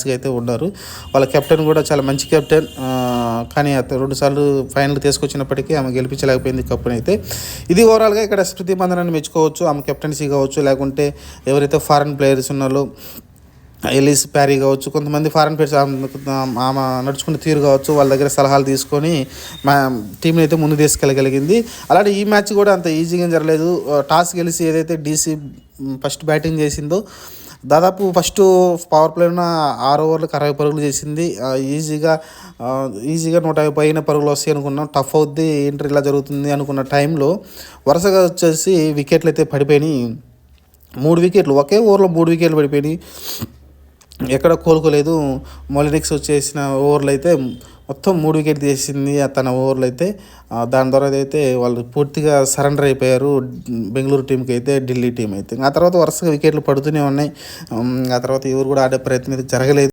గా అయితే ఉన్నారు. వాళ్ళ కెప్టెన్ కూడా చాలా మంచి కెప్టెన్. కానీ అతను 2 సార్లు ఫైనల్ తీసుకొచ్చినప్పటికీ ఆమె గెలిపించలేకపోయింది కప్పునైతే. ఇది ఓవరాల్గా ఇక్కడ స్మృతి మందనాన్ని మెచ్చుకోవచ్చు. ఆమె కెప్టెన్సీ కావచ్చు, లేకుంటే ఎవరైతే ఫారెన్ ప్లేయర్స్ ఉన్నారో ఎలిస్ ప్యారీ కావచ్చు, కొంతమంది ఫారెన్ ప్లేయర్స్ ఆమె నడుచుకునే తీరు కావచ్చు, వాళ్ళ దగ్గర సలహాలు తీసుకొని మా టీంని అయితే ముందు తీసుకెళ్ళగలిగింది. అలాగే ఈ మ్యాచ్ కూడా అంత ఈజీగా జరగలేదు. టాస్ గెలిచి ఏదైతే డీసీ ఫస్ట్ బ్యాటింగ్ చేసిందో దాదాపు ఫస్ట్ పవర్ ప్లేలో 6 ఓవర్లకు 60 పరుగులు చేసింది. ఈజీగా 150 పైన పరుగులు వస్తాయి అనుకున్నాం. టఫ్ అవుద్ది, ఏంటి ఇలా జరుగుతుంది అనుకున్న టైంలో వరుసగా వచ్చేసి వికెట్లు అయితే పడిపోయినాయి. 3 వికెట్లు ఒకే ఓవర్లో 3 వికెట్లు పడిపోయినాయి. ఎక్కడ కోలుకోలేదు. మొలినిక్స్ వచ్చేసిన ఓవర్లు అయితే మొత్తం 3 వికెట్లు తీసింది తన ఓవర్లు అయితే. దాని ద్వారా అయితే వాళ్ళు పూర్తిగా సరెండర్ అయిపోయారు బెంగళూరు టీంకి అయితే, ఢిల్లీ టీం అయితే. ఆ తర్వాత వరుసగా వికెట్లు పడుతూనే ఉన్నాయి. ఆ తర్వాత ఎవరు కూడా ఆడే ప్రయత్నం అయితే జరగలేదు.